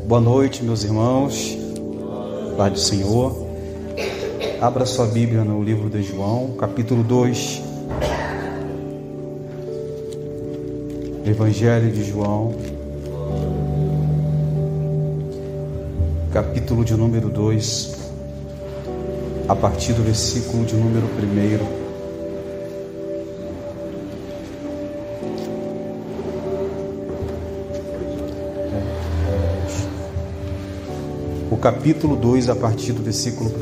Boa noite, meus irmãos. Paz do Senhor. Abra sua Bíblia no livro de João, capítulo 2. Evangelho de João, capítulo de número 2, a partir do versículo de número 1. O capítulo 2, a partir do versículo 1.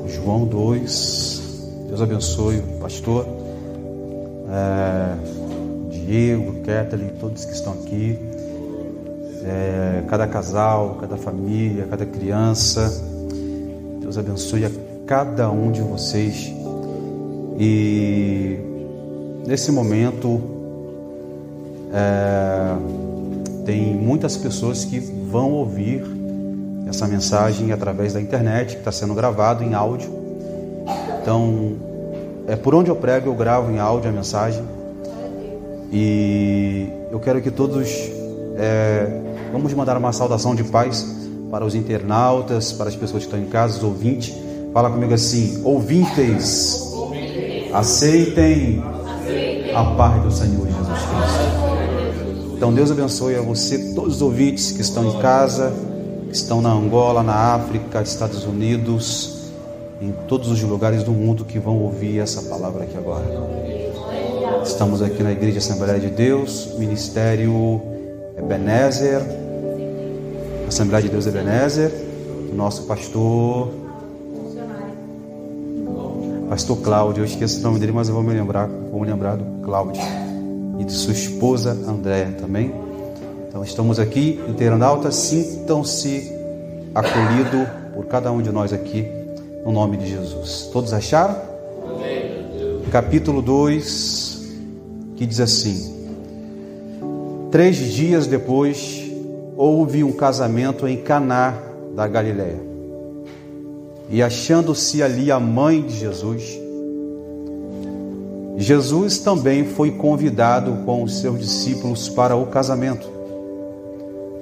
João 2. Deus abençoe o pastor, Diego, Kathleen, todos que estão aqui, cada casal, cada família, cada criança. Deus abençoe a cada um de vocês. E nesse momento tem muitas pessoas que vão ouvir essa mensagem através da internet, que está sendo gravado em áudio. Então, por onde eu prego, eu gravo em áudio a mensagem. E eu quero que todos vamos mandar uma saudação de paz para os internautas, para as pessoas que estão em casa, os ouvintes. Fala comigo assim: ouvintes, aceitem a paz do Senhor Jesus Cristo. Então Deus abençoe a você, todos os ouvintes que estão em casa, que estão na Angola, na África, Estados Unidos, em todos os lugares do mundo que vão ouvir essa palavra aqui agora. Estamos aqui na Igreja Assembleia de Deus, Ministério Ebenezer, Assembleia de Deus Ebenezer, nosso pastor Cláudio. Eu esqueço o nome dele, mas eu vou me lembrar do Cláudio. E de sua esposa Andréa também. Então estamos aqui, internautas, sintam-se acolhidos por cada um de nós aqui, no nome de Jesus. Todos acharam? Amém. Capítulo 2, que diz assim: 3 dias depois, houve um casamento em Caná da Galileia. E achando-se ali a mãe de Jesus também foi convidado com os seus discípulos para o casamento.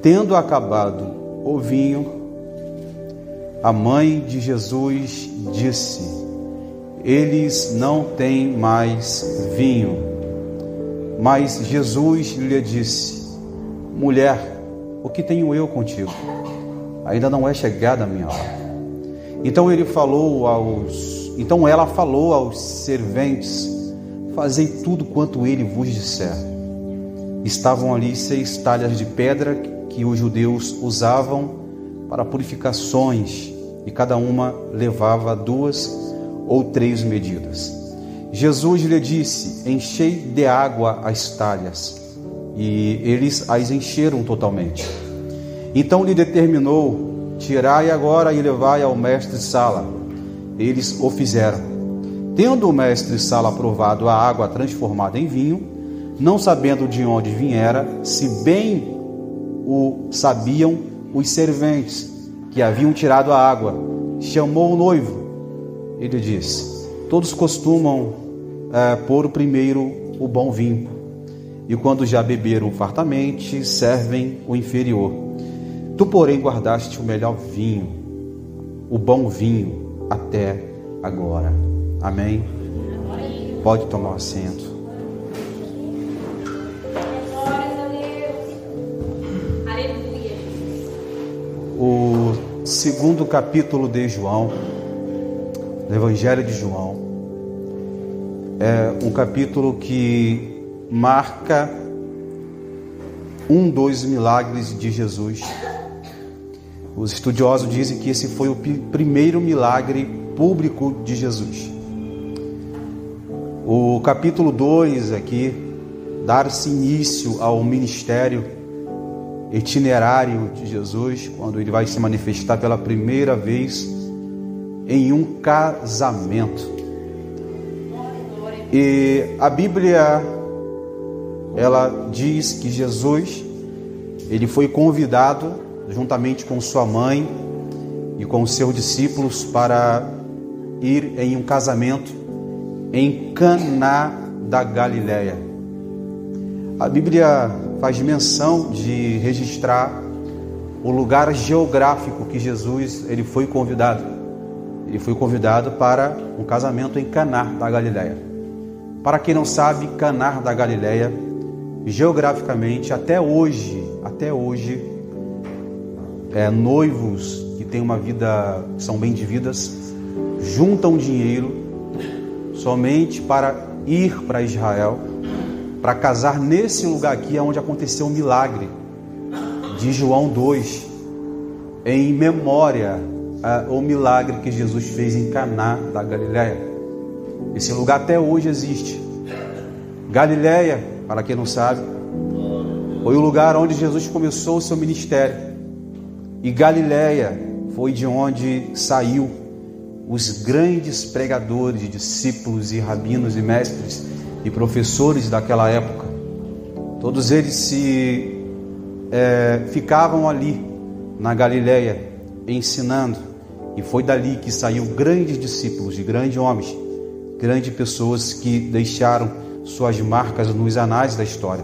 Tendo acabado o vinho, a mãe de Jesus disse: eles não têm mais vinho. Mas Jesus lhe disse: mulher, o que tenho eu contigo? Ainda não é chegada a minha hora. Então ela falou aos serventes: fazei tudo quanto ele vos disser. Estavam ali 6 talhas de pedra que os judeus usavam para purificações, e cada uma levava 2 ou 3 medidas. Jesus lhe disse: enchei de água as talhas. E eles as encheram totalmente. Então lhe determinou: tirai agora e levai ao mestre-sala. Eles o fizeram. Tendo o mestre-sala provado a água transformada em vinho, não sabendo de onde viera, se bem o sabiam os serventes que haviam tirado a água, chamou o noivo. Ele disse: todos costumam pôr primeiro o bom vinho, e quando já beberam fartamente, servem o inferior. Tu, porém, guardaste o melhor vinho, o bom vinho, até agora. Amém? Pode tomar um assento. O segundo capítulo de João, do Evangelho de João, é um capítulo que marca um dos milagres de Jesus. Os estudiosos dizem que esse foi o primeiro milagre público de Jesus. O capítulo 2 aqui, dar-se início ao ministério itinerário de Jesus, quando ele vai se manifestar pela primeira vez em um casamento. E a Bíblia, ela diz que Jesus, ele foi convidado juntamente com sua mãe e com os seus discípulos para ir em um casamento em Caná da Galileia. A Bíblia faz menção de registrar o lugar geográfico que Jesus ele foi convidado. Ele foi convidado para um casamento em Caná da Galileia. Para quem não sabe, Caná da Galileia, geograficamente, até hoje, noivos que têm uma vida, são bem de vidas, juntam dinheiro somente para ir para Israel, para casar nesse lugar aqui, onde aconteceu o milagre de João 2, em memória ao milagre que Jesus fez em Caná da Galileia. Esse lugar até hoje existe. Galileia, para quem não sabe, foi o lugar onde Jesus começou o seu ministério. E Galileia foi de onde saiu os grandes pregadores, discípulos e rabinos e mestres e professores daquela época. Todos eles ficavam ali na Galileia ensinando, e foi dali que saiu grandes discípulos e grandes homens, grandes pessoas que deixaram suas marcas nos anais da história.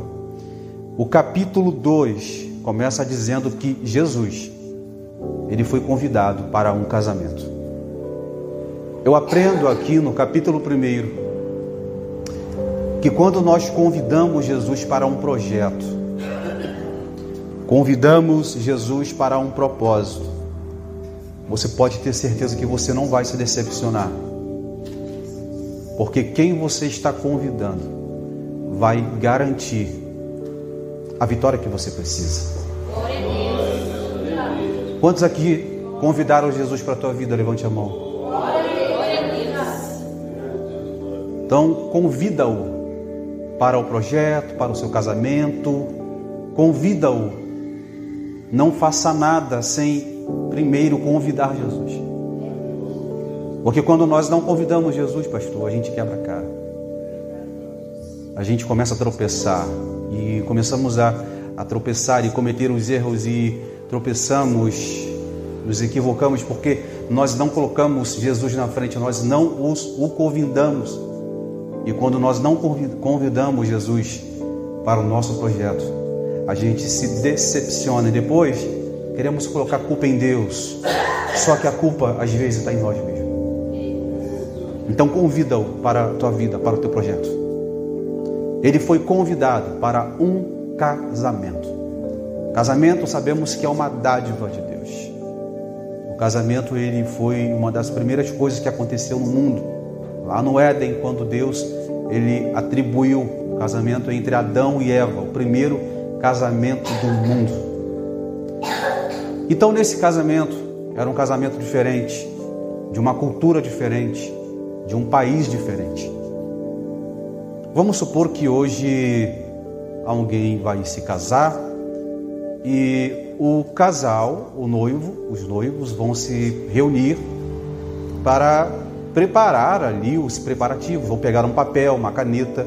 O capítulo 2 começa dizendo que Jesus, ele foi convidado para um casamento. Eu aprendo aqui no capítulo 1 que quando nós convidamos Jesus para um projeto, convidamos Jesus para um propósito, você pode ter certeza que você não vai se decepcionar. Porque quem você está convidando vai garantir a vitória que você precisa. Quantos aqui convidaram Jesus para a tua vida? Levante a mão. Então, convida-o para o projeto, para o seu casamento. Convida-o. Não faça nada sem primeiro convidar Jesus. Porque quando nós não convidamos Jesus, pastor, a gente quebra a cara. A gente começa a tropeçar. E começamos a tropeçar e cometer os erros e tropeçamos, nos equivocamos porque nós não colocamos Jesus na frente, nós não o convidamos. E quando nós não convidamos Jesus para o nosso projeto, a gente se decepciona e depois queremos colocar a culpa em Deus. Só que a culpa às vezes está em nós mesmos. Então convida-o para a tua vida, para o teu projeto. Ele foi convidado para um casamento. Casamento, sabemos que é uma dádiva de Deus. O casamento, ele foi uma das primeiras coisas que aconteceu no mundo. Lá no Éden, quando Deus, ele atribuiu o casamento entre Adão e Eva, o primeiro casamento do mundo. Então, nesse casamento, era um casamento diferente, de uma cultura diferente, de um país diferente. Vamos supor que hoje alguém vai se casar e o casal, o noivo, os noivos vão se reunir para preparar ali os preparativos. Vão pegar um papel, uma caneta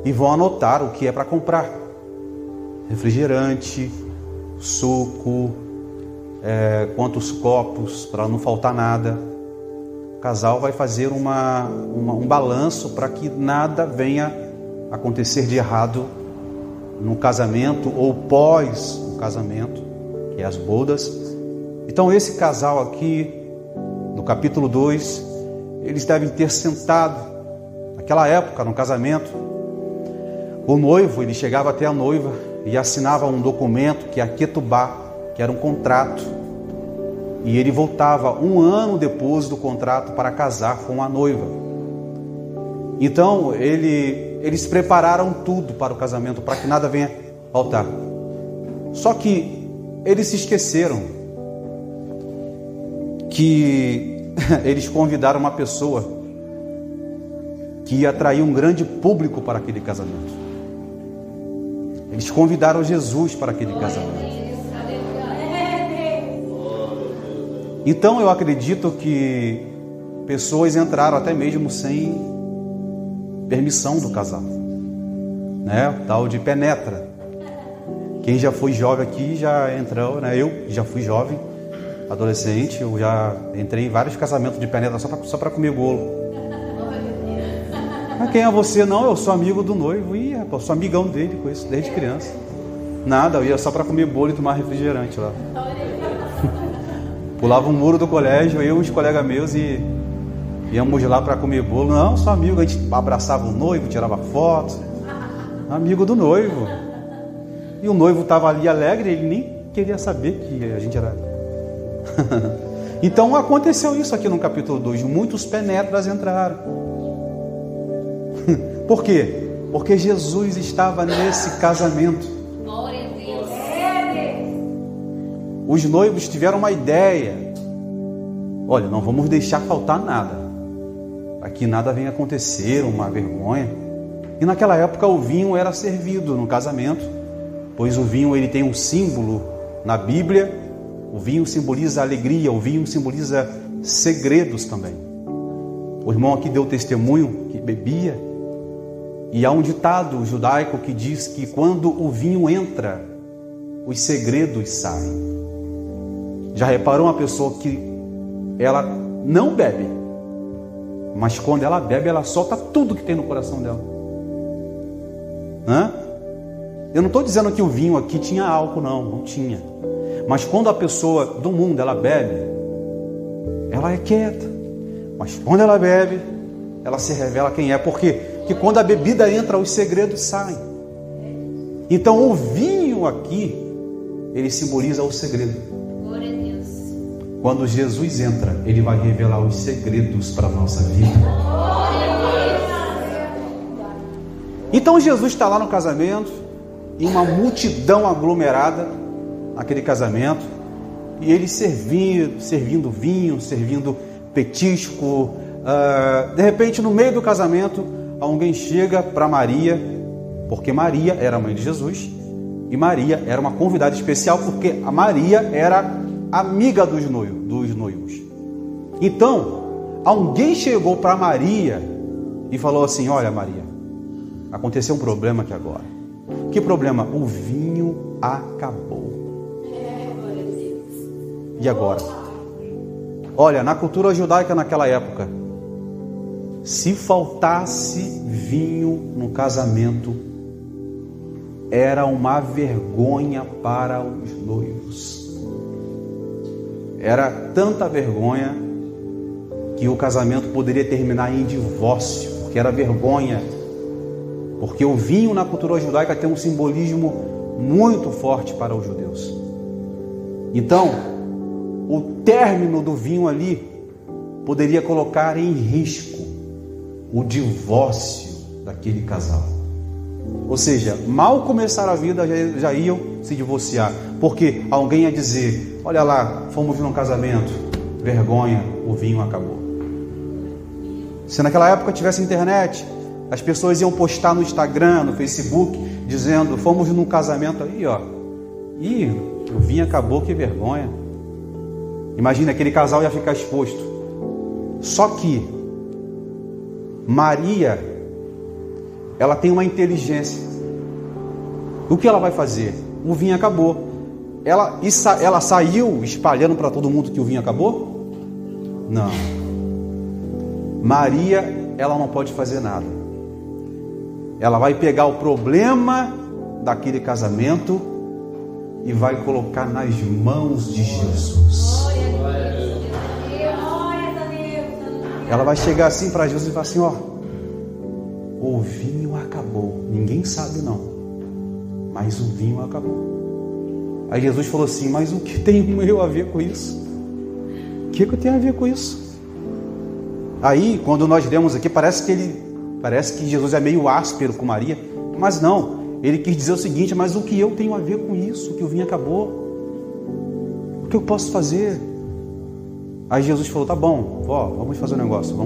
e vão anotar o que é para comprar. Refrigerante, suco, quantos copos, para não faltar nada. O casal vai fazer um balanço para que nada venha acontecer de errado no casamento ou pós o casamento, que é as bodas. Então esse casal aqui, no capítulo 2, eles devem ter sentado, naquela época, no casamento, o noivo, ele chegava até a noiva e assinava um documento que é a ketubá, que era um contrato, e ele voltava 1 ano depois do contrato para casar com a noiva. Então eles prepararam tudo para o casamento, para que nada venha faltar. Só que eles se esqueceram que eles convidaram uma pessoa que ia atrair um grande público para aquele casamento. Eles convidaram Jesus para aquele casamento. Então eu acredito que pessoas entraram até mesmo sem permissão do casal, né? O tal de penetra. Quem já foi jovem aqui já entrou, né? Eu já fui jovem, adolescente, eu já entrei em vários casamentos de penetra só para comer bolo. Ah, quem é você? Não, eu sou amigo do noivo. Ih, rapaz, sou amigão dele, conheço desde criança. Nada, eu ia só para comer bolo e tomar refrigerante lá. Pulava um muro do colégio, eu e os colegas meus, e íamos lá para comer bolo. Não, sou amigo, a gente abraçava o noivo, tirava foto. Amigo do noivo. E o noivo estava ali alegre, ele nem queria saber que a gente era. Então aconteceu isso aqui no capítulo 2. Muitos penetras entraram. Por quê? Porque Jesus estava nesse casamento. Os noivos tiveram uma ideia. Olha, não vamos deixar faltar nada. Aqui nada vem acontecer, uma vergonha. E naquela época o vinho era servido no casamento, pois o vinho ele tem um símbolo na Bíblia. O vinho simboliza alegria, o vinho simboliza segredos também. O irmão aqui deu testemunho que bebia. E há um ditado judaico que diz que quando o vinho entra, os segredos saem. Já reparou uma pessoa que ela não bebe, mas quando ela bebe, ela solta tudo que tem no coração dela? Eu não estou dizendo que o vinho aqui tinha álcool, não tinha. Mas quando a pessoa do mundo ela bebe, ela é quieta. Mas quando ela bebe, ela se revela quem é. Por quê? Porque quando a bebida entra, os segredos saem. Então o vinho aqui, ele simboliza o segredo. Glória a Deus. Quando Jesus entra, ele vai revelar os segredos para a nossa vida. Então Jesus está lá no casamento, e uma multidão aglomerada naquele casamento, e ele servindo vinho, servindo petisco. De repente, no meio do casamento, alguém chega para Maria, porque Maria era a mãe de Jesus, e Maria era uma convidada especial, porque a Maria era amiga dos noivos. Então, alguém chegou para Maria e falou assim: olha, Maria, aconteceu um problema aqui agora. Que problema? O vinho acabou. E agora? Olha, na cultura judaica naquela época, se faltasse vinho no casamento, era uma vergonha para os noivos. Era tanta vergonha que o casamento poderia terminar em divórcio, porque era vergonha. Porque o vinho na cultura judaica tem um simbolismo muito forte para os judeus. Então, o término do vinho ali poderia colocar em risco o divórcio daquele casal. Ou seja, mal começar a vida já iam se divorciar, porque alguém ia dizer: olha lá, fomos num casamento, vergonha, o vinho acabou. Se naquela época tivesse internet, as pessoas iam postar no Instagram, no Facebook, dizendo: fomos num casamento aí, ó, e o vinho acabou, que vergonha. Imagina, aquele casal ia ficar exposto. Só que Maria, ela tem uma inteligência. O que ela vai fazer? O vinho acabou. Ela saiu espalhando para todo mundo que o vinho acabou? Não. Maria, ela não pode fazer nada. Ela vai pegar o problema daquele casamento e vai colocar nas mãos de Jesus. Ela vai chegar assim para Jesus e falar assim: ó, o vinho acabou. Ninguém sabe não, mas o vinho acabou. Aí Jesus falou assim: mas o que tem eu a ver com isso? O que eu tenho a ver com isso? Aí, quando nós lemos aqui, parece que Jesus é meio áspero com Maria, mas não. Ele quis dizer o seguinte: mas o que eu tenho a ver com isso? Que o vinho acabou? O que eu posso fazer? Aí Jesus falou: tá bom, ó, vamos fazer um negócio.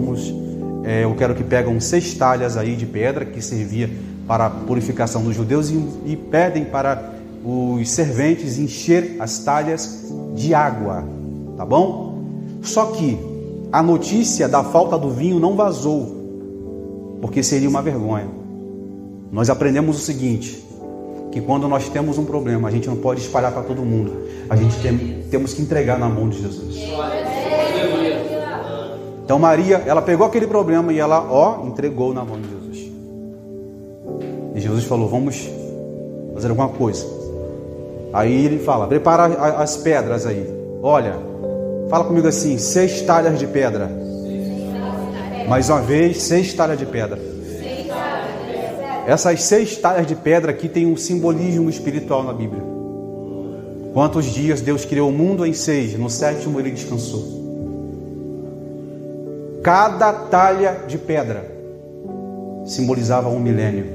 Eu quero que pegam 6 talhas aí de pedra que servia para a purificação dos judeus e pedem para os serventes encher as talhas de água, tá bom? Só que a notícia da falta do vinho não vazou, porque seria uma vergonha. Nós aprendemos o seguinte: que quando nós temos um problema, a gente não pode espalhar para todo mundo. A gente temos que entregar na mão de Jesus. Então Maria, ela pegou aquele problema e ela, entregou na mão de Jesus. E Jesus falou: vamos fazer alguma coisa. Aí ele fala: prepara as pedras aí. Olha, fala comigo assim: 6 talhas de pedra. Mais uma vez, 6 talhas de pedra. Essas 6 talhas de pedra aqui tem um simbolismo espiritual na Bíblia. Quantos dias Deus criou o mundo? Em 6. No 7º ele descansou. Cada talha de pedra simbolizava um milênio.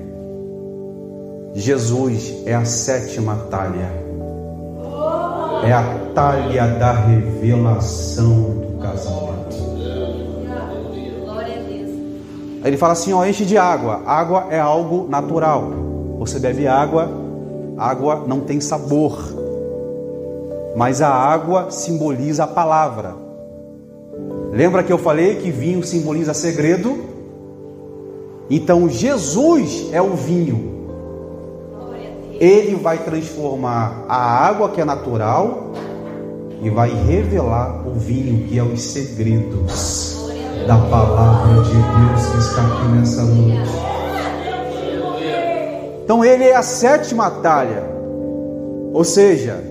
Jesus é a 7ª talha. É a talha da revelação do casamento. Aí ele fala assim: ó, enche de água. Água é algo natural. Você bebe água, água não tem sabor. Mas a água simboliza a palavra. Lembra que eu falei que vinho simboliza segredo? Então Jesus é o vinho. Ele vai transformar a água, que é natural, e vai revelar o vinho, que é os segredos da palavra de Deus que está aqui nessa noite. Então ele é a 7ª talha. Ou seja,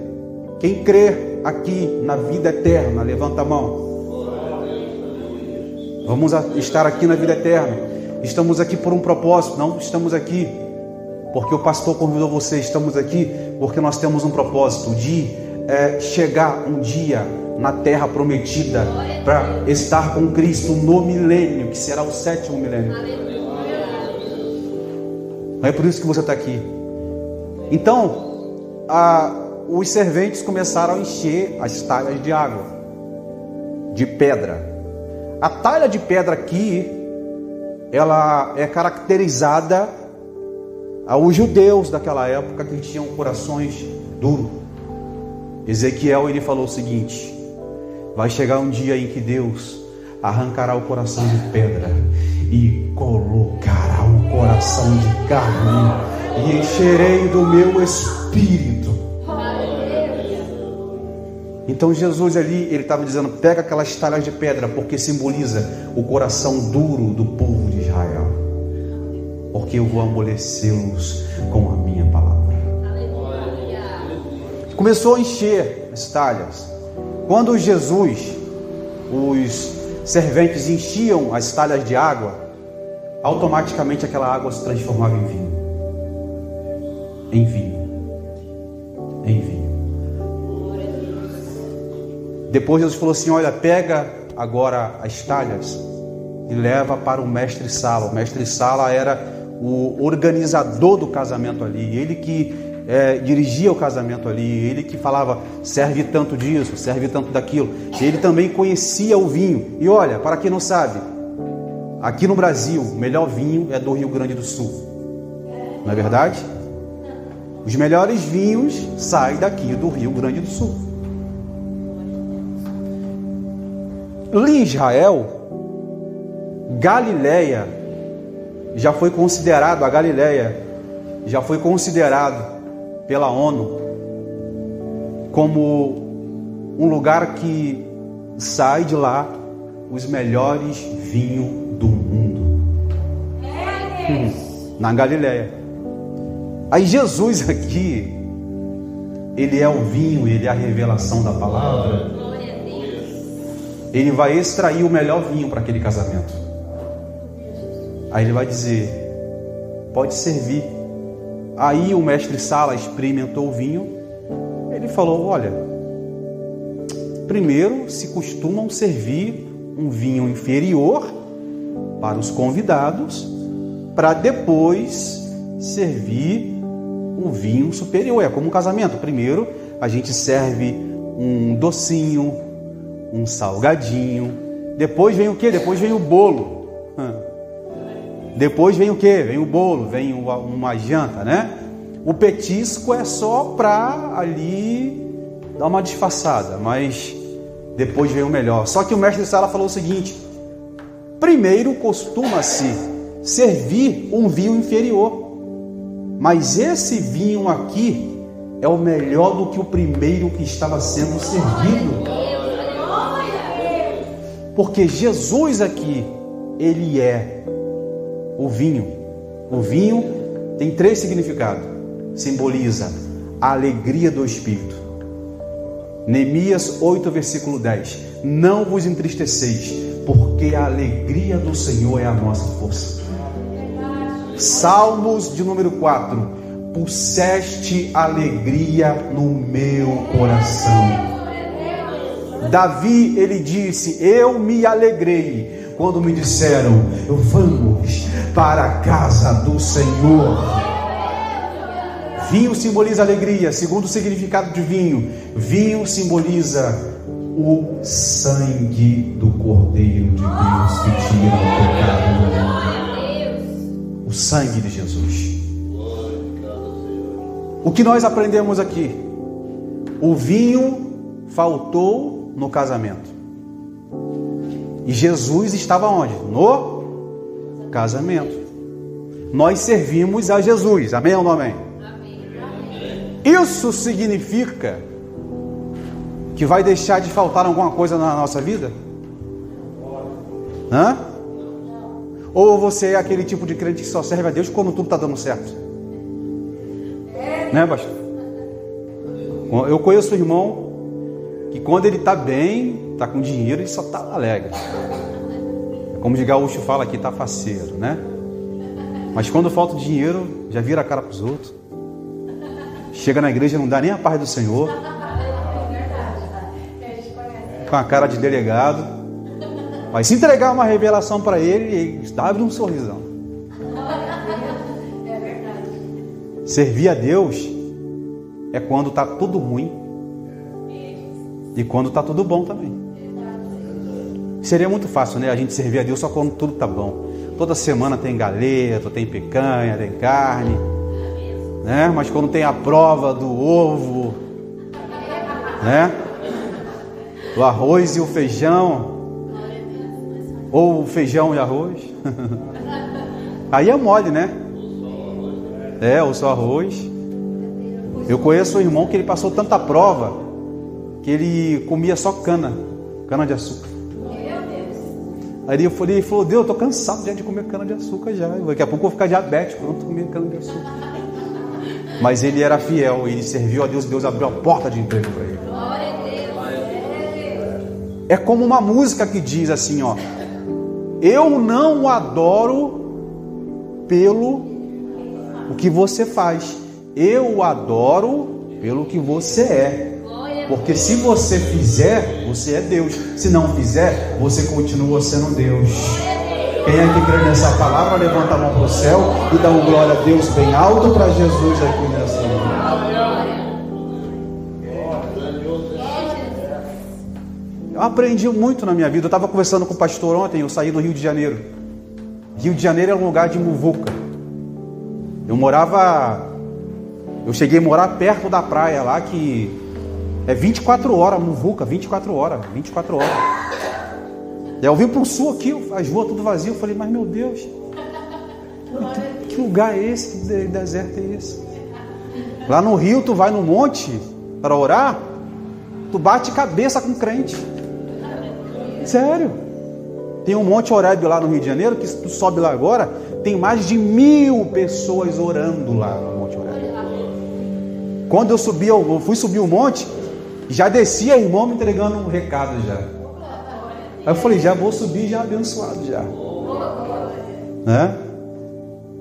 quem crê aqui na vida eterna, levanta a mão. Vamos estar aqui na vida eterna. Estamos aqui por um propósito. Não estamos aqui porque o pastor convidou você. Estamos aqui porque nós temos um propósito de chegar um dia na terra prometida para estar com Cristo no milênio, que será o 7º milênio. É por isso que você está aqui. Então, os serventes começaram a encher as talhas de água, de pedra. A talha de pedra aqui, ela é caracterizada aos judeus daquela época, que tinham corações duros. Ezequiel, ele falou o seguinte: vai chegar um dia em que Deus arrancará o coração de pedra e colocará um coração de carne, e encherei do meu espírito. Então Jesus ali, ele estava dizendo: pega aquelas talhas de pedra, porque simboliza o coração duro do povo de Israel, porque eu vou amolecê-los com a minha palavra. Começou a encher as talhas. Quando Jesus, os serventes enchiam as talhas de água, automaticamente aquela água se transformava em vinho. Em vinho. Em vinho. Depois Jesus falou assim: olha, pega agora as talhas e leva para o mestre-sala. O mestre-sala era o organizador do casamento ali. Ele que dirigia o casamento ali. Ele que falava: serve tanto disso, serve tanto daquilo. Ele também conhecia o vinho. E olha, para quem não sabe, aqui no Brasil, o melhor vinho é do Rio Grande do Sul. Não é verdade? Os melhores vinhos saem daqui do Rio Grande do Sul. Em Israel, Galileia já foi considerado, a Galileia já foi considerado pela ONU como um lugar que sai de lá os melhores vinhos do mundo. Na Galileia. Aí Jesus aqui, ele é o vinho, ele é a revelação da palavra. Ele vai extrair o melhor vinho para aquele casamento. Aí ele vai dizer: pode servir. Aí o mestre-sala experimentou o vinho. Ele falou: olha, primeiro se costumam servir um vinho inferior para os convidados, para depois servir um vinho superior. É como um casamento. Primeiro a gente serve um docinho, um salgadinho. Depois vem o quê? Depois vem o bolo. Depois vem o quê? Vem o bolo, vem uma janta, né? O petisco é só para ali dar uma disfarçada, mas depois vem o melhor. Só que o mestre de sala falou o seguinte: primeiro costuma-se servir um vinho inferior, mas esse vinho aqui é o melhor do que o primeiro que estava sendo servido. Porque Jesus aqui, ele é o vinho. O vinho tem 3 significados. Simboliza a alegria do Espírito. Neemias 8, versículo 10. Não vos entristeceis, porque a alegria do Senhor é a nossa força. Salmos de número 4. Puseste alegria no meu coração. Davi, ele disse: eu me alegrei quando me disseram: vamos para a casa do Senhor. Vinho simboliza alegria. Segundo o significado de vinho, vinho simboliza o sangue do Cordeiro de Deus que tira o pecado do mundo. O sangue de Jesus. O que nós aprendemos aqui? O vinho faltou no casamento. E Jesus estava onde? No casamento. Nós servimos a Jesus. Amém ou não amém? Isso significa que vai deixar de faltar alguma coisa na nossa vida? Hã? Ou você é aquele tipo de crente que só serve a Deus quando tudo está dando certo? Né, pastor? Eu conheço um irmão que quando ele está bem, está com dinheiro, ele só está alegre. Como de gaúcho fala aqui, está faceiro, né? Mas quando falta dinheiro, já vira a cara para os outros. Chega na igreja, não dá nem a paz do Senhor. Com a cara de delegado. Mas se entregar uma revelação para ele abre um sorrisão. Servir a Deus é quando está tudo ruim e quando está tudo bom também. Seria muito fácil, né? A gente servir a Deus só quando tudo está bom. Toda semana tem galeto, tem picanha, tem carne, né? Mas quando tem a prova do ovo, né? O arroz e o feijão, ou o feijão e arroz, aí é mole, né? Ou só arroz. Eu conheço um irmão que ele passou tanta prova que ele comia só cana de açúcar. Aí ele falou: Deus, eu tô cansado já de comer cana de açúcar já. Daqui a pouco eu vou ficar diabético, eu não tô comendo cana de açúcar. Mas ele era fiel, ele serviu a Deus, Deus abriu a porta de emprego para ele. É como uma música que diz assim, ó: eu não o adoro pelo o que você faz, eu o adoro pelo que você é. Porque se você fizer, você é Deus. Se não fizer, você continua sendo Deus. Quem é que crê nessa palavra, levanta a mão para o céu e dá uma glória a Deus bem alto para Jesus aqui nessa manhã. Eu aprendi muito na minha vida. Eu estava conversando com o pastor ontem, eu saí do Rio de Janeiro. Rio de Janeiro é um lugar de muvuca. Eu cheguei a morar perto da praia lá, que é 24 horas, muvuca, 24 horas. E eu vim para o sul aqui, as ruas tudo vazio. Eu falei: mas meu Deus, que lugar é esse? Que deserto é esse? Lá no Rio, tu vai no monte para orar, tu bate cabeça com crente. Sério. Tem um Monte Horebe lá no Rio de Janeiro, que se tu sobe lá agora, tem mais de 1000 pessoas orando lá no Monte Horebe. Quando eu fui subir o monte, já descia irmão me entregando um recado já. Aí eu falei: já vou subir já abençoado já, né?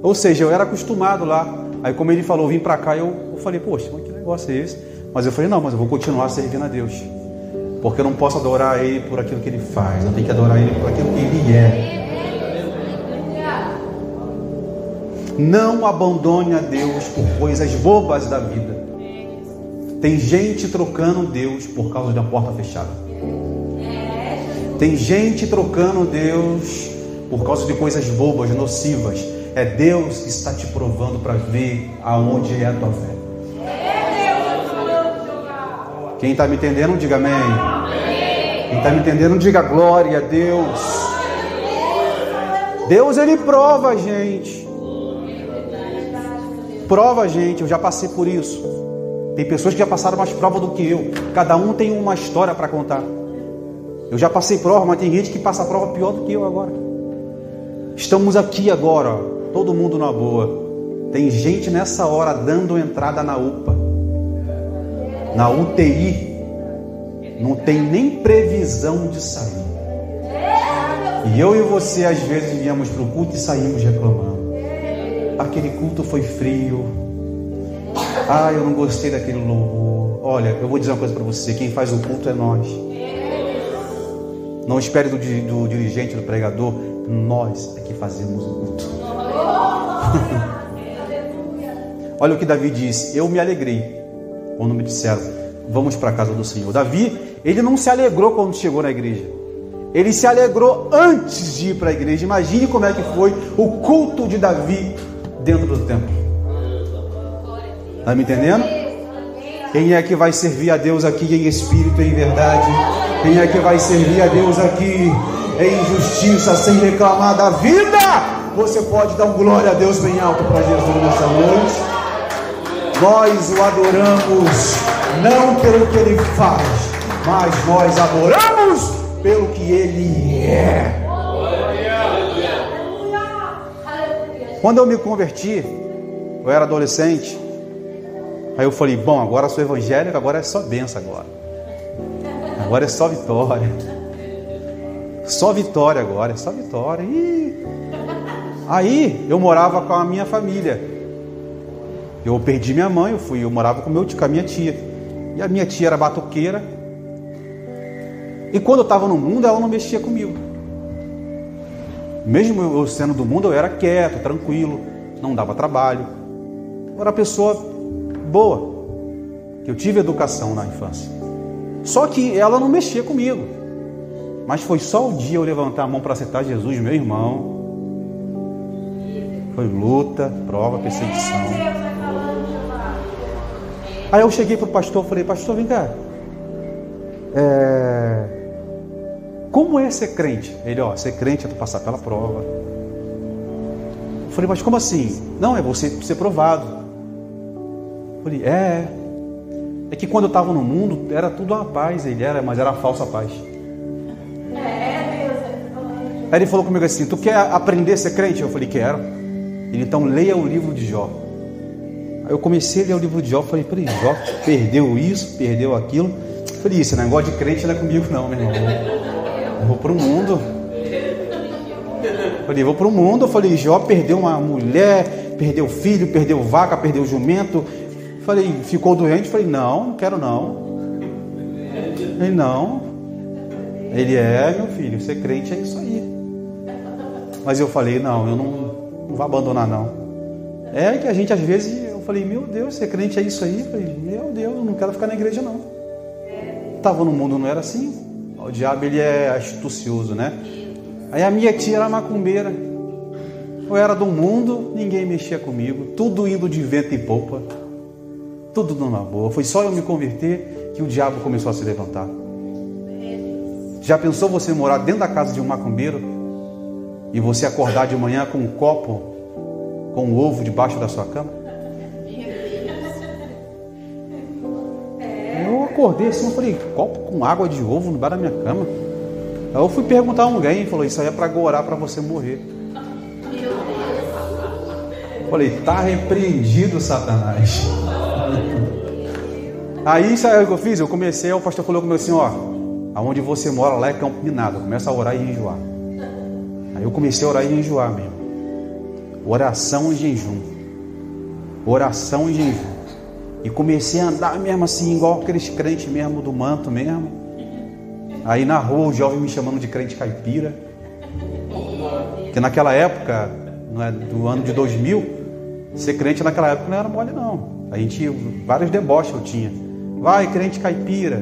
Ou seja, eu era acostumado lá. Aí como ele falou, vim para cá, eu falei: poxa, mas que negócio é esse? Mas eu falei: não, mas eu vou continuar servindo a Deus, porque eu não posso adorar Ele por aquilo que Ele faz, eu tenho que adorar Ele por aquilo que Ele é. Não abandone a Deus por coisas bobas da vida. Tem gente trocando Deus por causa de uma porta fechada. Tem gente trocando Deus por causa de coisas bobas, nocivas. É Deus que está te provando para ver aonde é a tua fé. Quem está me entendendo, diga amém. Quem está me entendendo, diga glória a Deus. Deus, Ele prova a gente. Prova a gente, eu já passei por isso. Tem pessoas que já passaram mais prova do que eu. Cada um tem uma história para contar. Eu já passei prova, mas tem gente que passa a prova pior do que eu agora. Estamos aqui agora, todo mundo na boa. Tem gente nessa hora dando entrada na UPA, na UTI, não tem nem previsão de sair. E eu e você às vezes viemos para o culto e saímos reclamando. Aquele culto foi frio. Eu não gostei daquele louvor. Olha, eu vou dizer uma coisa para você: quem faz o culto é nós. Não espere do dirigente, do pregador. Nós é que fazemos o culto. Olha o que Davi disse: eu me alegrei quando me disseram, vamos para a casa do Senhor. Davi, ele não se alegrou quando chegou na igreja, ele se alegrou antes de ir para a igreja. Imagine como é que foi o culto de Davi dentro do templo. Está me entendendo? Quem é que vai servir a Deus aqui em espírito e em verdade? Quem é que vai servir a Deus aqui em justiça, sem reclamar da vida? Você pode dar um glória a Deus bem alto para Jesus nessa noite. Nós o adoramos não pelo que Ele faz, mas nós adoramos pelo que Ele é. Quando eu me converti, eu era adolescente. Aí eu falei, bom, agora eu sou evangélico, agora é só bênção agora. Agora é só vitória. Só vitória agora, é só vitória. Aí eu morava com a minha família. Eu perdi minha mãe, eu morava com a minha tia. E a minha tia era batuqueira. E quando eu estava no mundo, ela não mexia comigo. Mesmo eu sendo do mundo, eu era quieto, tranquilo, não dava trabalho. Eu era uma pessoa boa, que eu tive educação na infância. Só que ela não mexia comigo. Mas foi só o dia eu levantar a mão para aceitar Jesus, meu irmão. Foi luta, prova, perseguição. Aí eu cheguei para o pastor, falei, pastor, vem cá. Como é ser crente? Ele, ser crente é tu passar pela prova. Eu falei, mas como assim? Não, é você ser provado. Eu falei, é que quando eu estava no mundo, era tudo uma paz, mas era uma falsa paz. Aí ele falou comigo assim, tu quer aprender a ser crente? Eu falei, quero. Ele, então leia o livro de Jó. Aí eu comecei a ler o livro de Jó, falei, Jó perdeu isso, perdeu aquilo. Eu falei, esse negócio de crente não é comigo não, meu irmão. Eu vou para o mundo. Vou para o mundo. Eu falei, Jó perdeu uma mulher, perdeu filho, perdeu vaca, perdeu jumento. Falei, ficou doente? Falei, não quero não. Ele, não. Ele, meu filho, ser crente é isso aí. Mas eu falei, não, eu não vou abandonar não. É que a gente às vezes, eu falei, meu Deus, ser crente é isso aí. Eu falei, meu Deus, eu não quero ficar na igreja não. Estava no mundo, não era assim. O diabo, ele é astucioso, né? Aí a minha tia era macumbeira. Eu era do mundo, ninguém mexia comigo. Tudo indo de vento e popa. Tudo numa boa. Foi só eu me converter que o diabo começou a se levantar. Já pensou você morar dentro da casa de um macumbeiro e você acordar de manhã com um copo, com um ovo debaixo da sua cama? Eu acordei assim, eu falei, copo com água de ovo no bar da minha cama? Aí eu fui perguntar a alguém, falou, isso aí é para orar para você morrer. Eu falei, tá repreendido, Satanás. Aí sabe o que eu fiz? Eu comecei, o pastor falou comigo assim, aonde você mora lá é campo minado, começa a orar e jejuar. Aí eu comecei a orar e jejuar mesmo. Oração e jejum. Oração e jejum. E comecei a andar mesmo assim, igual aqueles crentes mesmo do manto mesmo. Aí na rua o jovem me chamando de crente caipira. Porque naquela época, do ano de 2000, ser crente naquela época não era mole não. A gente, vários deboches eu tinha. Vai, crente caipira.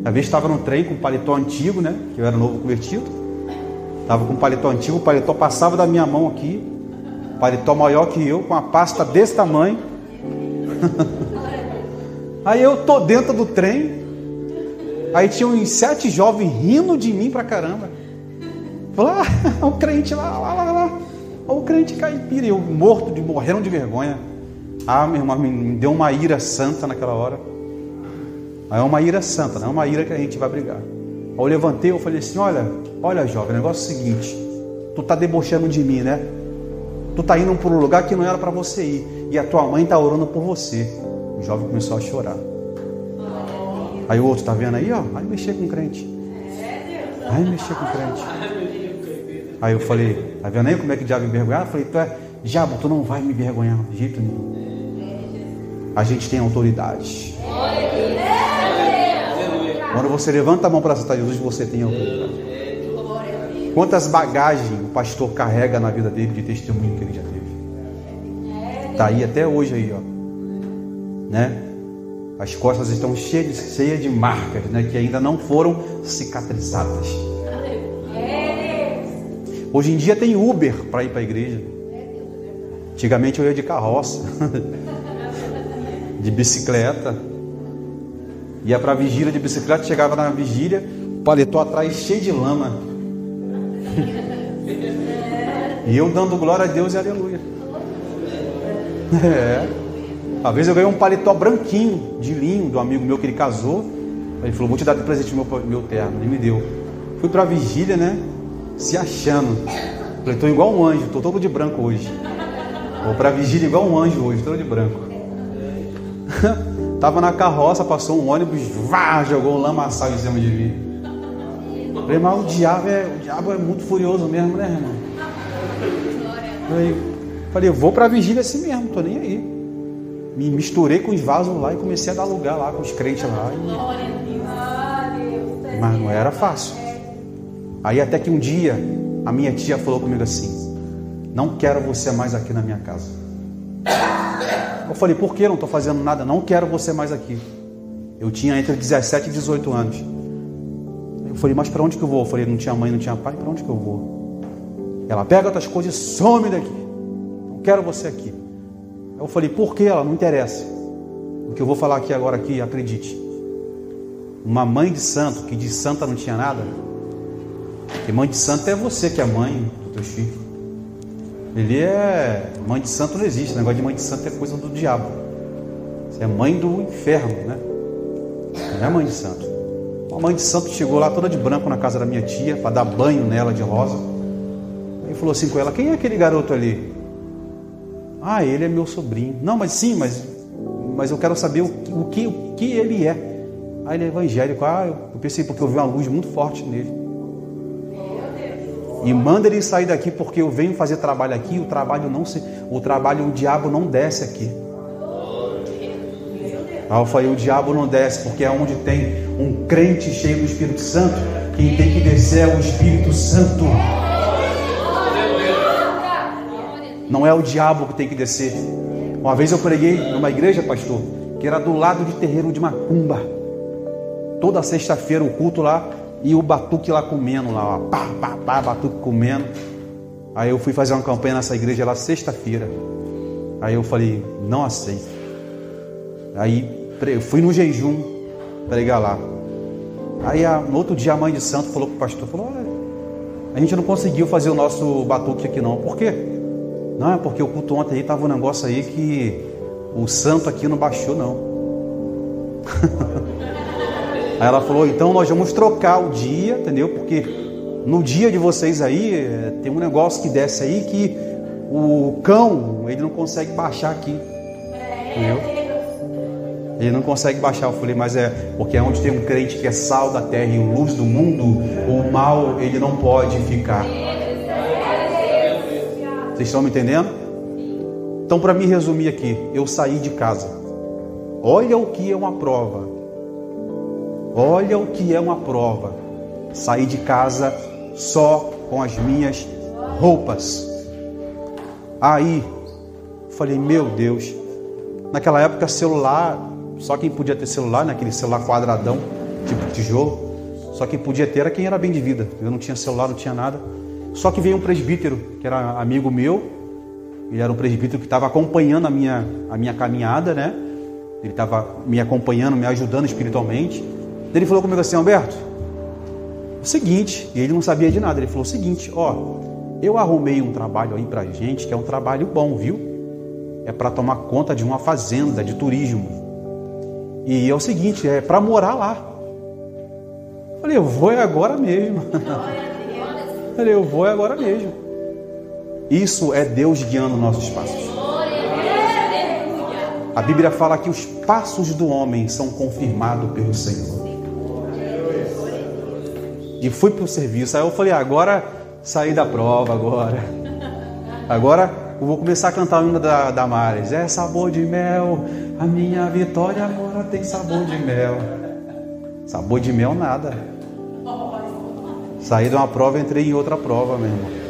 Uma vez estava no trem com um paletó antigo, né? Que eu era novo convertido. Estava com um paletó antigo, o paletó passava da minha mão aqui. Paletó maior que eu, com uma pasta desse tamanho. Aí eu tô dentro do trem. Aí tinha uns 7 jovens rindo de mim pra caramba. Falei, o crente lá. O crente caipira. E eu morrendo de vergonha. Meu irmão, me deu uma ira santa naquela hora. Aí é uma ira santa, não é uma ira que a gente vai brigar. Aí eu levantei, eu falei assim, olha jovem, o negócio é o seguinte, tu tá debochando de mim, né? Tu tá indo para um lugar que não era para você ir. E a tua mãe tá orando por você. O jovem começou a chorar. Aí o outro, tá vendo aí, ó? Aí mexer com crente. Aí mexer com crente. Aí eu falei, tá vendo aí como é que o diabo me envergonhar? Eu falei, diabo, tu não vai me envergonhar de jeito nenhum. A gente tem autoridade. Quando você levanta a mão para aceitar Jesus, você tem autoridade. Quantas bagagens o pastor carrega na vida dele de testemunho que ele já teve? Tá aí até hoje aí, ó. Né? As costas estão cheias de marcas, né? Que ainda não foram cicatrizadas. Hoje em dia tem Uber para ir para a igreja. Antigamente eu ia de carroça, de bicicleta. Ia para a vigília de bicicleta, chegava na vigília, paletó atrás cheio de lama. E eu dando glória a Deus e aleluia. Às vezes eu ganhei um paletó branquinho, de linho, do amigo meu que ele casou. Ele falou, vou te dar de presente meu terno. Ele me deu. Fui para a vigília, né? Se achando. Falei, estou igual um anjo, estou todo de branco hoje. Vou para a vigília igual um anjo hoje, todo de branco. Tava na carroça, passou um ônibus, jogou um lamaçal em cima de mim. Falei, mas o diabo é muito furioso mesmo, né, irmão? Falei, eu vou para a vigília assim mesmo, tô nem aí. Me misturei com os vasos lá e comecei a dar lugar lá com os crentes lá. Mas não era fácil. Aí até que um dia a minha tia falou comigo assim, não quero você mais aqui na minha casa. Eu falei, por que? Não estou fazendo nada, não quero você mais aqui. Eu tinha entre 17 e 18 anos. Eu falei, mas para onde que eu vou? Eu falei, não tinha mãe, não tinha pai, para onde que eu vou? Ela pega outras coisas e some daqui. Não quero você aqui. Eu falei, por que? Ela, não interessa. O que eu vou falar aqui agora, aqui, acredite. Uma mãe de santo, que de santa não tinha nada. Porque mãe de santo é você que é mãe do teu filho. Ele é... Mãe de santo não existe. O negócio de mãe de santo é coisa do diabo. Você é mãe do inferno, né? Não é mãe de santo. Uma mãe de santo chegou lá toda de branco na casa da minha tia para dar banho nela de rosa. Aí falou assim com ela, quem é aquele garoto ali? Ah, ele é meu sobrinho. Não, mas sim, mas eu quero saber o que ele é. Ah, ele é evangélico. Ah, eu pensei porque eu vi uma luz muito forte nele. E manda ele sair daqui porque eu venho fazer trabalho aqui. O diabo não desce aqui. Aí eu falei, o diabo não desce porque é onde tem um crente cheio do Espírito Santo. Quem tem que descer é o Espírito Santo. Não é o diabo que tem que descer. Uma vez eu preguei numa igreja, pastor, que era do lado de terreiro de macumba. Toda sexta-feira o culto lá e o batuque lá comendo lá, ó, pá, batuque comendo. Aí eu fui fazer uma campanha nessa igreja lá sexta-feira. Aí eu falei, não aceito. Aí eu fui no jejum pregar lá. Aí no outro dia a mãe de santo falou pro pastor, falou, olha, a gente não conseguiu fazer o nosso batuque aqui não. Por quê? Não, é porque o culto ontem aí tava um negócio aí que o santo aqui não baixou não. Aí ela falou, então nós vamos trocar o dia, entendeu? Porque no dia de vocês aí tem um negócio que desce aí que o cão, ele não consegue baixar aqui, entendeu? Ele não consegue baixar. Eu falei, mas é porque é onde tem um crente que é sal da terra e luz do mundo, o mal ele não pode ficar. Vocês estão me entendendo? Então, para me resumir aqui, eu saí de casa. Olha o que é uma prova. Olha o que é uma prova. Saí de casa só com as minhas roupas. Aí, falei, meu Deus. Naquela época, celular, só quem podia ter celular, né? Aquele celular quadradão, tipo tijolo. Só quem podia ter era quem era bem de vida. Eu não tinha celular, não tinha nada. Só que veio um presbítero, que era amigo meu. Ele era um presbítero que estava acompanhando a minha caminhada, né? Ele estava me acompanhando, me ajudando espiritualmente. Ele falou comigo assim, Alberto, o seguinte, e ele não sabia de nada. Ele falou o seguinte, ó, eu arrumei um trabalho aí pra gente, que é um trabalho bom, viu? É para tomar conta de uma fazenda de turismo. E é o seguinte, é para morar lá. Eu falei, eu vou agora mesmo. Eu falei, eu vou agora mesmo. Isso é Deus guiando nossos passos. A Bíblia fala que os passos do homem são confirmados pelo Senhor. E fui para o serviço. Aí eu falei, agora saí da prova, agora eu vou começar a cantar o hino da Damares. É sabor de mel, a minha vitória agora tem sabor de mel. Sabor de mel nada. Saí de uma prova, entrei em outra prova, meu irmão.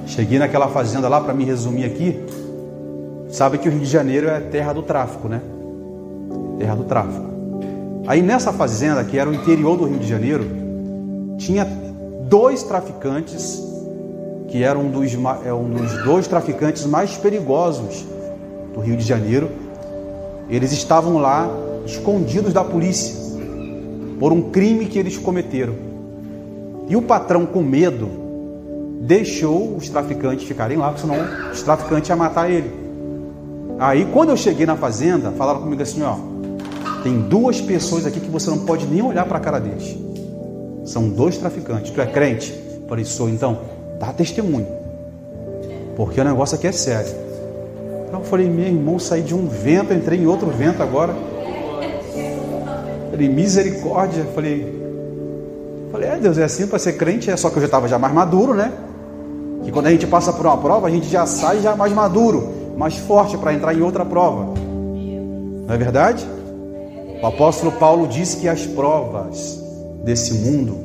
Cheguei naquela fazenda lá, para me resumir aqui. Sabe que o Rio de Janeiro é terra do tráfico, né? Terra do tráfico. Aí nessa fazenda, que era o interior do Rio de Janeiro, tinha 2 traficantes, que eram um dos 2 traficantes mais perigosos do Rio de Janeiro. Eles estavam lá, escondidos da polícia, por um crime que eles cometeram. E o patrão, com medo, deixou os traficantes ficarem lá, porque senão os traficantes iam matar ele. Aí, quando eu cheguei na fazenda, falaram comigo assim, ó, tem 2 pessoas aqui que você não pode nem olhar para a cara deles. São 2 traficantes. Tu é crente? Eu falei, sou. Então, dá testemunho, porque o negócio aqui é sério. Então eu falei, meu irmão, saí de um vento, entrei em outro vento agora. Falei, misericórdia. Falei, Deus, é assim para ser crente, só que eu já estava mais maduro, né? Que quando a gente passa por uma prova, a gente já sai já mais maduro, mais forte para entrar em outra prova. Não é verdade? O apóstolo Paulo disse que as provas desse mundo,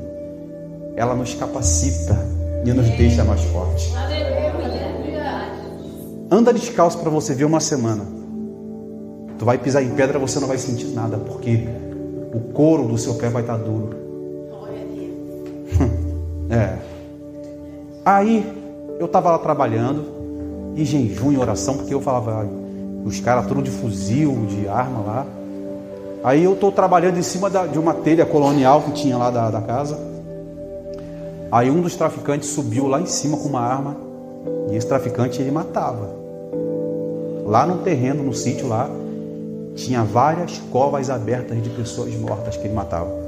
ela nos capacita e nos deixa mais fortes. Anda descalço para você ver uma semana. Tu vai pisar em pedra, você não vai sentir nada, porque o couro do seu pé vai estar duro. Aí eu estava lá trabalhando, em jejum e oração, porque eu falava, os caras tudo de fuzil, de arma lá. Aí eu estou trabalhando em cima de uma telha colonial que tinha lá da casa. Aí um dos traficantes subiu lá em cima com uma arma, e esse traficante ele matava. Lá no terreno, no sítio lá, tinha várias covas abertas de pessoas mortas que ele matava.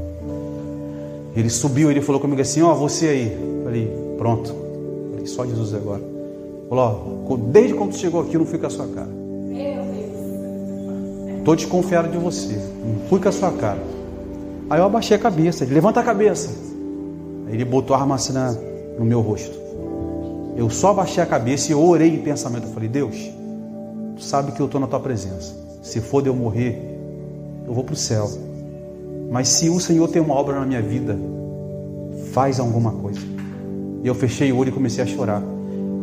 Ele subiu, ele falou comigo assim, ó, você aí. Falei, pronto. Falei, só Jesus agora. Falou, ó, desde quando você chegou aqui eu não fui com a sua cara. Estou desconfiado de você, não fui com a sua cara. Aí eu abaixei a cabeça, ele, levanta a cabeça. Aí ele botou a arma assim no meu rosto. Eu só abaixei a cabeça e eu orei em pensamento. Eu falei, Deus, tu sabe que eu estou na tua presença. Se for de eu morrer, eu vou para o céu. Mas se o Senhor tem uma obra na minha vida, faz alguma coisa. E eu fechei o olho e comecei a chorar.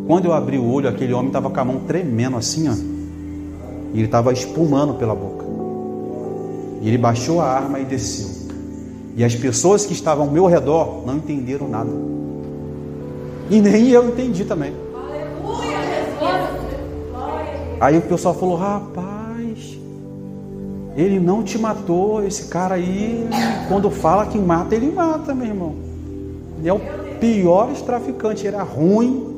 Quando eu abri o olho, aquele homem estava com a mão tremendo assim, ó. E ele estava espumando pela boca. E ele baixou a arma e desceu. E as pessoas que estavam ao meu redor não entenderam nada. E nem eu entendi também. Aí o pessoal falou, rapaz, ele não te matou. Esse cara aí, quando fala que mata, ele mata, meu irmão. Ele é o pior traficante. Era ruim,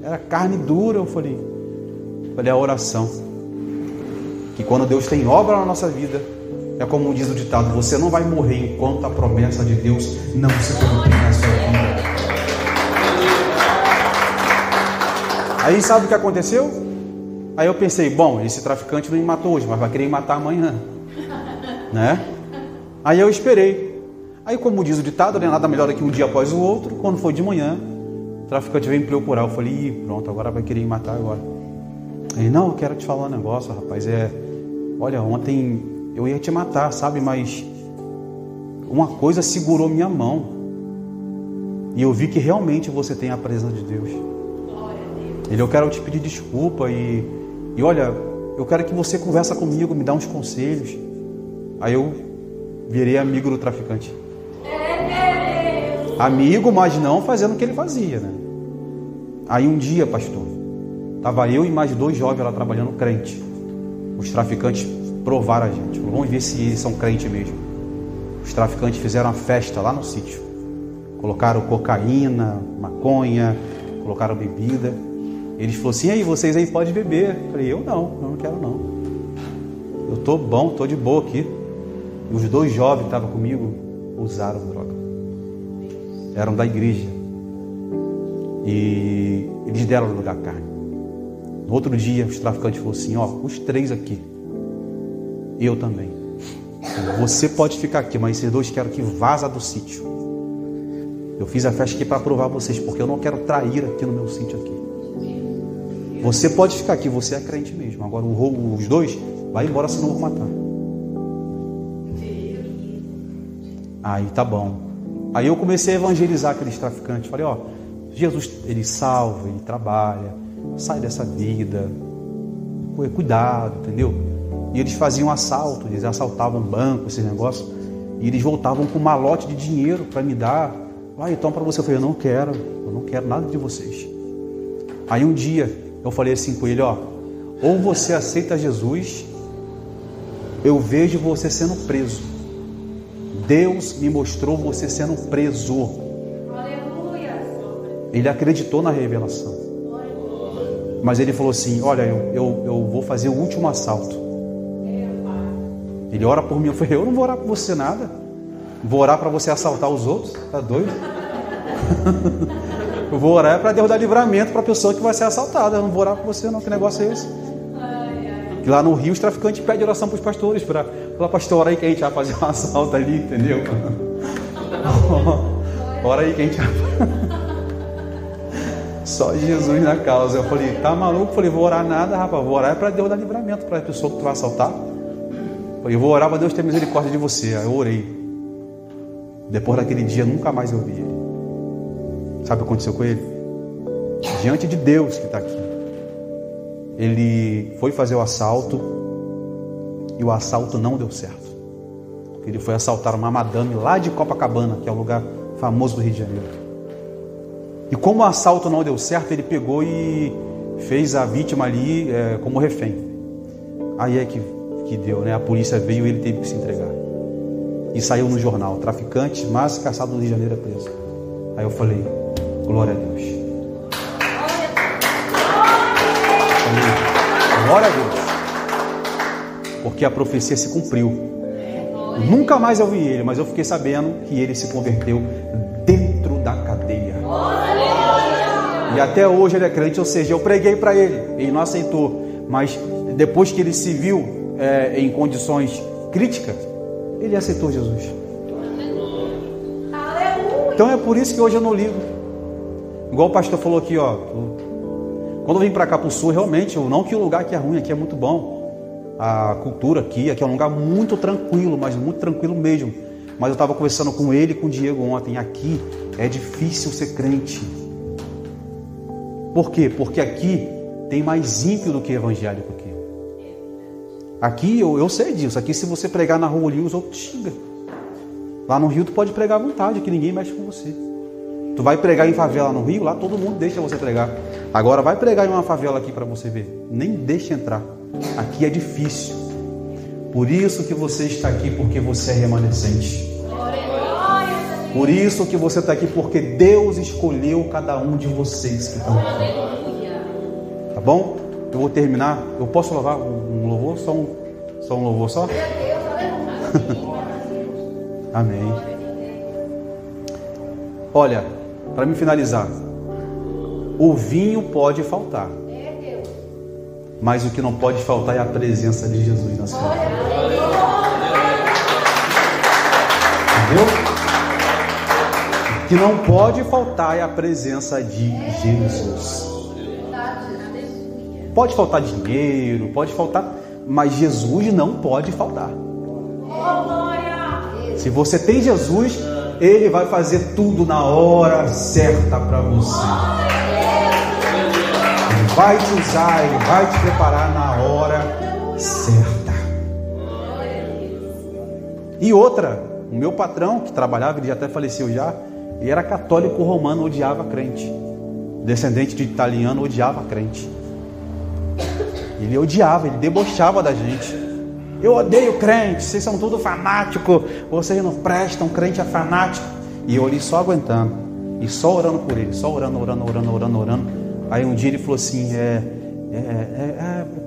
era carne dura. Eu falei, a oração. Que quando Deus tem obra na nossa vida, é como diz o ditado, você não vai morrer enquanto a promessa de Deus não se cumprir na sua vida. Aí sabe o que aconteceu? Aí eu pensei, bom, esse traficante não me matou hoje, mas vai querer me matar amanhã, né? Aí eu esperei. Aí, como diz o ditado, não é nada melhor do que um dia após o outro. Quando foi de manhã, o traficante veio me procurar. Eu falei, ih, pronto, agora vai querer me matar agora. Ele, não, eu quero te falar um negócio, rapaz, olha, ontem eu ia te matar, sabe, mas uma coisa segurou minha mão, e eu vi que realmente você tem a presença de Deus. Ele, eu quero te pedir desculpa, e olha, eu quero que você conversa comigo, me dá uns conselhos. Aí eu virei amigo do traficante. Amigo, mas não fazendo o que ele fazia, né? Aí um dia, pastor, estava eu e mais 2 jovens lá trabalhando crente. Os traficantes provaram a gente. Vamos ver se eles são crentes mesmo. Os traficantes fizeram uma festa lá no sítio. Colocaram cocaína, maconha, colocaram bebida. Eles falaram assim, aí vocês aí podem beber. Eu falei, eu não quero não. Eu tô bom, tô de boa aqui. E os 2 jovens que estavam comigo usaram droga. Eram da igreja. E eles deram lugar à carne. No outro dia, os traficantes falaram assim: ó, os 3 aqui, eu também. Você pode ficar aqui, mas esses 2 quero que vaza do sítio. Eu fiz a festa aqui para provar vocês, porque eu não quero trair aqui no meu sítio aqui. Você pode ficar aqui, você é crente mesmo. Agora os 2, vai embora, senão eu vou matar. Aí tá bom. Aí eu comecei a evangelizar aqueles traficantes. Falei: ó, Jesus, ele salva, ele trabalha, sai dessa vida, cuidado, entendeu? E eles faziam assalto, eles assaltavam banco, esses negócios, e eles voltavam com um malote de dinheiro para me dar. Então para você. Eu falei: eu não quero nada de vocês. Aí um dia eu falei assim com ele: ó, ou você aceita Jesus, eu vejo você sendo preso. Deus me mostrou você sendo preso. Ele acreditou na revelação. Mas ele falou assim: olha, eu vou fazer o último assalto. Ele ora por mim. Eu falei: eu não vou orar por você nada. Vou orar para você assaltar os outros. Tá doido? Eu vou orar para Deus dar livramento para a pessoa que vai ser assaltada. Eu não vou orar por você não. Que negócio é esse? Que lá no Rio os traficantes pedem oração para os pastores. Para falar: pastor, ora aí que a gente vai fazer um assalto ali, entendeu? Ora aí que a gente vai. Só Jesus na causa. Eu falei: tá maluco? Eu falei: vou orar nada, rapaz. Vou orar para Deus dar livramento para a pessoa que tu vai assaltar. Eu falei: eu vou orar para Deus ter misericórdia de você. Aí eu orei. Depois daquele dia nunca mais eu vi ele. Sabe o que aconteceu com ele? Diante de Deus que está aqui, ele foi fazer o assalto e o assalto não deu certo. Ele foi assaltar uma madame lá de Copacabana, que é um lugar famoso do Rio de Janeiro. E como o assalto não deu certo, ele pegou e fez a vítima ali como refém. Aí é que deu, né? A polícia veio e ele teve que se entregar. E saiu no jornal: traficante mais caçado do Rio de Janeiro é preso. Aí eu falei: glória a Deus. Falei: glória a Deus. Porque a profecia se cumpriu. Nunca mais eu vi ele, mas eu fiquei sabendo que ele se converteu dentro da cadeia. E até hoje ele é crente. Ou seja, eu preguei para ele, ele não aceitou. Mas depois que ele se viu em condições críticas, ele aceitou Jesus. Então é por isso que hoje eu não ligo. Igual o pastor falou aqui, ó. Quando eu vim para cá para o sul, realmente, não que o lugar aqui é ruim, aqui é muito bom. A cultura aqui é um lugar muito tranquilo, mas muito tranquilo mesmo. Mas eu estava conversando com ele e com o Diego ontem. Aqui é difícil ser crente. Por quê? Porque aqui tem mais ímpio do que evangélico aqui. Aqui eu sei disso. Aqui se você pregar na rua ali, os outros xingam. Lá no Rio tu pode pregar à vontade, que ninguém mexe com você. Tu vai pregar em favela no Rio, lá todo mundo deixa você pregar. Agora vai pregar em uma favela aqui para você ver. Nem deixa entrar. Aqui é difícil. Por isso que você está aqui, porque você é remanescente. Por isso que você está aqui, porque Deus escolheu cada um de vocês que estão aqui. Tá bom? Eu vou terminar. Eu posso louvar um louvor? Só um louvor só? Amém. Olha, para me finalizar, o vinho pode faltar, mas o que não pode faltar é a presença de Jesus na sua vida. Entendeu? O que não pode faltar é a presença de Jesus. Pode faltar dinheiro, pode faltar, mas Jesus não pode faltar. Se você tem Jesus, Ele vai fazer tudo na hora certa para você. Ele vai te usar, Ele vai te preparar na hora certa. E outra, o meu patrão que trabalhava, ele já até faleceu já, ele era católico romano, odiava crente. Descendente de italiano, odiava crente. Ele odiava, ele debochava da gente. Eu odeio crente, vocês são tudo fanático, vocês não prestam, crente é fanático. E eu ali só aguentando, e só orando por ele, só orando. Aí um dia ele falou assim: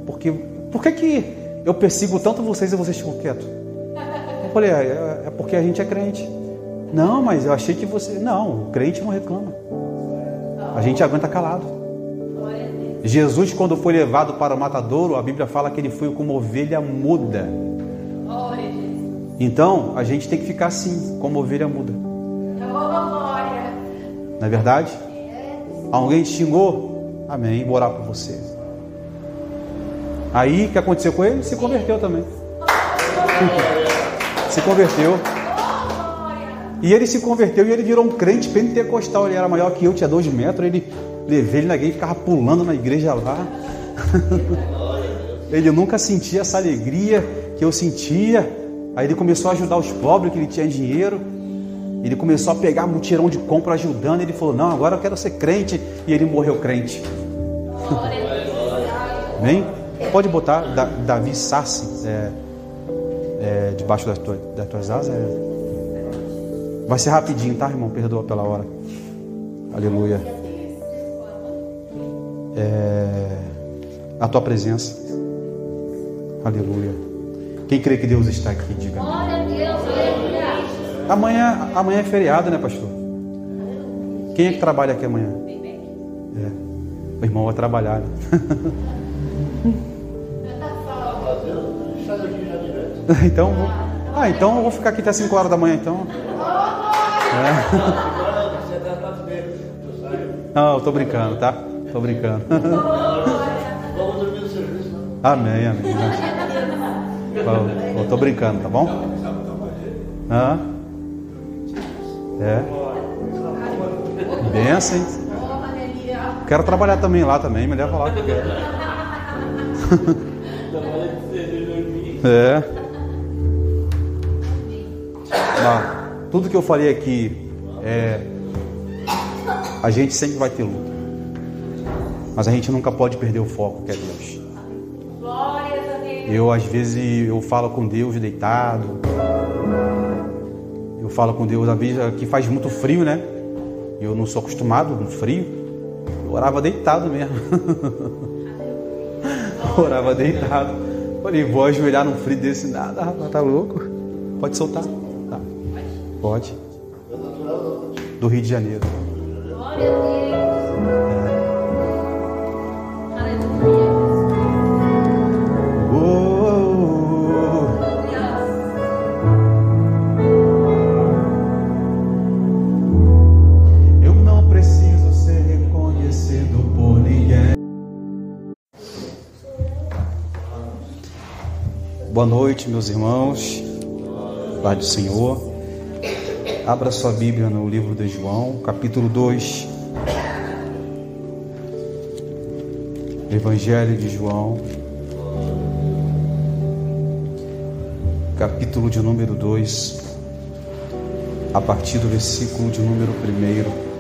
por que eu persigo tanto vocês e vocês ficam quietos? Eu falei: é porque a gente é crente. Não, mas eu achei que você... Não, o crente não reclama. A gente aguenta calado. Jesus, quando foi levado para o matadouro, a Bíblia fala que ele foi como ovelha muda. Então, a gente tem que ficar assim, como ovelha muda. Não é verdade? Alguém xingou? Amém, vou orar por você. Aí, o que aconteceu com ele? Se converteu também. Se converteu. E ele se converteu e ele virou um crente pentecostal. Ele era maior que eu, tinha 2 metros. Levei ele na igreja e ficava pulando na igreja lá. Ele nunca sentia essa alegria que eu sentia. Aí ele começou a ajudar os pobres, que ele tinha dinheiro. Ele começou a pegar mutirão de compra ajudando. Ele falou, não, agora eu quero ser crente. E ele morreu crente. Amém? Pode botar Davi Sassi debaixo das tuas asas. Vai ser rapidinho, tá, irmão? Perdoa pela hora. Aleluia. A tua presença. Aleluia. Quem crê que Deus está aqui, diga. Amanhã é feriado, né, pastor? Quem é que trabalha aqui amanhã? O irmão vai trabalhar, né? Então eu vou ficar aqui até 5 horas da manhã, então. Não, eu tô brincando, tá? Tô brincando. Vamos dormir no serviço, né? Amém. Eu tô brincando, tá bom? Benção, hein? Quero trabalhar também lá também, me leva lá que eu quero. Tudo que eu falei aqui a gente sempre vai ter luta, mas a gente nunca pode perder o foco, que é Deus. Às vezes eu falo com Deus deitado, eu falo com Deus, às vezes aqui faz muito frio, né? Eu não sou acostumado com frio, eu orava deitado mesmo. Orava deitado. Falei, vou ajoelhar num frio desse, nada, rapaz, tá louco? Pode soltar? Tá. Pode. Do Rio de Janeiro. Glória a Deus. Aleluia. Eu não preciso ser reconhecido por ninguém. Boa noite, meus irmãos. Paz do Senhor. Abra sua Bíblia no livro de João, capítulo 2. Evangelho de João, capítulo de número 2, a partir do versículo de número 1.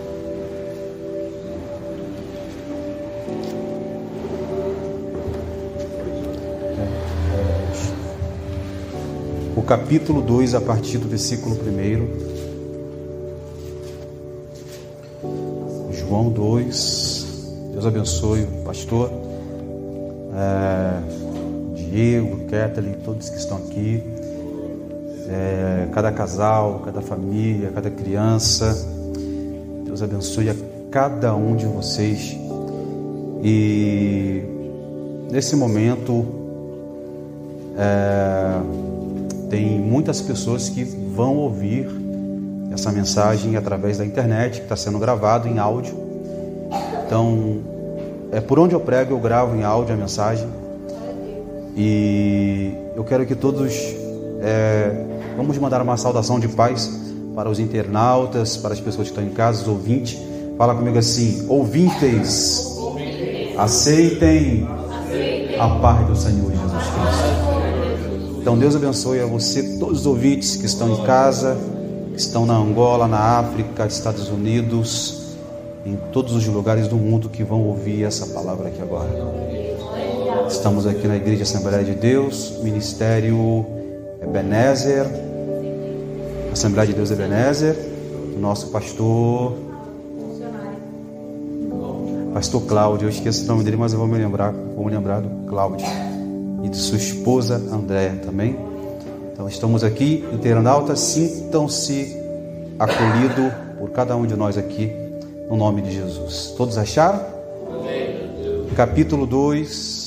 O capítulo 2, a partir do versículo 1. João 2. Deus abençoe o pastor Diego, Kathleen, todos que estão aqui, cada casal, cada família, cada criança. Deus abençoe a cada um de vocês. E nesse momento tem muitas pessoas que vão ouvir essa mensagem através da internet, que está sendo gravado em áudio. Então, por onde eu prego, eu gravo em áudio a mensagem. E eu quero que todos vamos mandar uma saudação de paz para os internautas, para as pessoas que estão em casa, os ouvintes. Fala comigo assim: ouvintes, aceitem a paz do Senhor Jesus Cristo. Então Deus abençoe a você, todos os ouvintes que estão em casa, que estão na Angola, na África, Estados Unidos, em todos os lugares do mundo que vão ouvir essa palavra aqui agora. Estamos aqui na Igreja Assembleia de Deus, Ministério Ebenezer, Assembleia de Deus Ebenezer, do nosso pastor Cláudio. Eu esqueço o nome dele, mas eu vou me lembrar do Cláudio, e de sua esposa Andréa também. Então estamos aqui, internautas, sintam-se acolhidos por cada um de nós aqui no nome de Jesus. Todos acharam? Capítulo 2.